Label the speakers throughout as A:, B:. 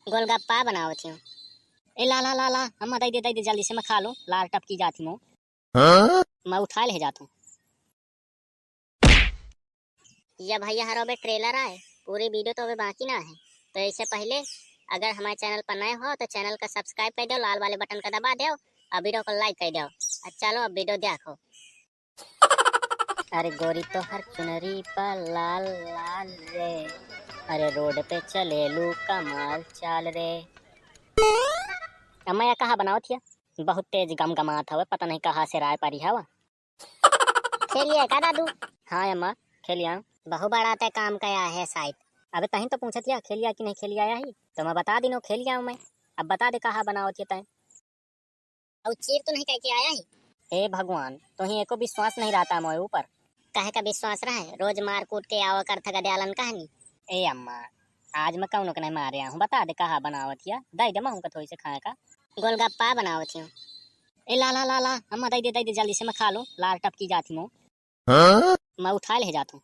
A: गोलगप्पा बनाओ थी। ए ला ला ला ला अम्मा दई दे जल्दी से मैं खा लूं। लार टपकी जाती मो। मैं उठा ले जाता हूँ। या भैया हरो बे ट्रेलर आए, पूरी वीडियो तो अभी बाकी ना है। तो इससे पहले अगर हमारे चैनल पर नए हो तो चैनल का सब्सक्राइब कर दो, लाल वाले बटन का दबा दो और वीडियो को लाइक कर दो। चलो अब वीडियो देखो। अरे गोरी तो हर चुनरी पर लाल लाल रे, अरे रोड पे चले लू कमाल चाल रे। अम्मा या कहा बनाओ थिया, बहुत तेज गमगमात हवे, पता नहीं कहाँ से राय पारी हवा। खेलिए का दादू? हाँ अम्मा खेलिया। बहु बड़ा ते काम कया है शायद। अबे तही तो पूछत या खेलिया कि नहीं खेलिया ही, तो मैं बता दिनो खेलिया मैं। अब बता दे कहाँ बनाओ थिया तय। और चीर तो नहीं कह के आया ही। हे भगवान, तो ही एको विश्वास नहीं रहता मोए ऊपर। कहे का विश्वास रहा है, रोज मार कूट के आवा कर थका दयालन कहानी। ए अम्मा आज मैं कौन नहीं मारे हूँ, बता दे कहाँ बनावत हिया, दई दे महू का थोड़ी से खाए का। गोलगप्पा बनावत हूँ। ए ला ला ला ला अम्मा दई दे जल्दी से मैं खा लूं। लार टपकी जाती मो। मैं उठा ले जाता हूँ।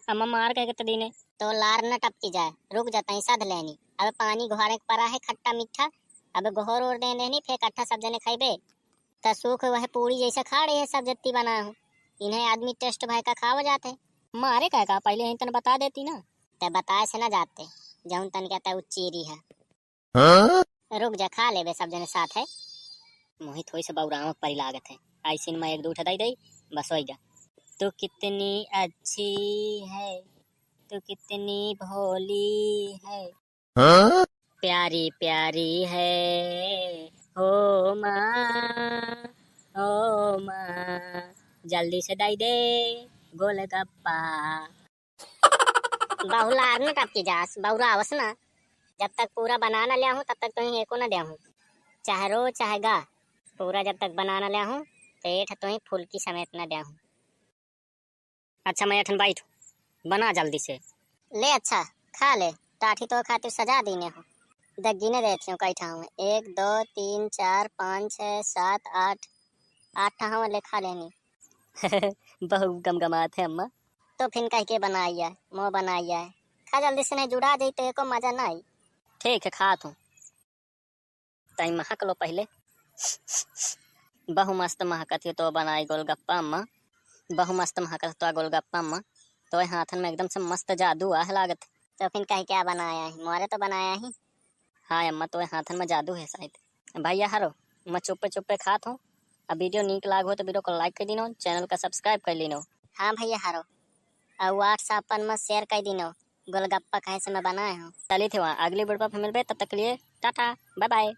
A: अम्मा मार कह के दीने तो लार न टपकी जाए, रुक जाता ही सद लेनी। अब पानी घोरे पड़ा है खट्टा मीठा, अब घोर और दे देनी फिर कट्ठा सब जने खाइबे त सूख वह पूरी जैसे खा रहे है सब जत्ती बना हूँ। इन्हें आदमी टेस्ट भाई का खावा जाते मारे कह का पहले ही तन बता देती ना, ते बताए से ना जाते जौन तन कहता उच्चीरी है। रुक जा खा ले सब जने साथ है। मोही थोड़ी से बौराव परी लागत है, ऐसी में एक दो उठा दई बस हो गया। तू कितनी अच्छी है, तू कितनी भोली है, प्यारी प्यारी है हो माँ, ओ माँ जल्दी से दई दे गोलगप्पा। बहुलार न टपकी जास बहुरा आवस ना, जब तक पूरा बना न लिया हूँ तब तक तुम एको न दे हूँ। चाहे रो चाहे गा, पूरा जब तक बना न लिया हूँ तो एठ तुम फुल्की समेत न दे हूँ। अच्छा मैं अठन बैठ बना जल्दी से। ले अच्छा खा ले, टाठी तो खातिर सजा दीने हो। दग्गी ने देती हूँ कई ठाव में, 1 2 3 4 5 6 7 8 ठाव ले खा लेनी। बहुत गमगमात है अम्मा। तो फिर कह के बनाइया मो बनाइया है, खा जल्दी से नहीं जुड़ा जाई तो एको मजा नहीं। ठीक है खा तू तई महक लो पहले। बहु मस्त महकत तो बनाई गोलगप्पा अम्मा, बहु मस्त महकत तो गोलगप्पा अम्मा। तो हाथन में एकदम से मस्त जादू आ लागत। तो फिर कहीं क्या बनाया है, मोरे तो बनाया ही। हाँ अम्मा तो हाथन में जादू है शायद। भैया हरो मैं चुप्पे चुप्पे खात हूँ। अब वीडियो नीक लाग हो तो वीडियो को लाइक कर दीनो, चैनल का सब्सक्राइब कर लीनो। हाँ भैया हरो और व्हाट्सएप पर मैं शेयर कर दीनो गोलगप्पा कैसे मैं बनाए हूँ। चली थे वहाँ अगली वीडियो पर मिलबे, तब तक के लिए टाटा बाय बाय।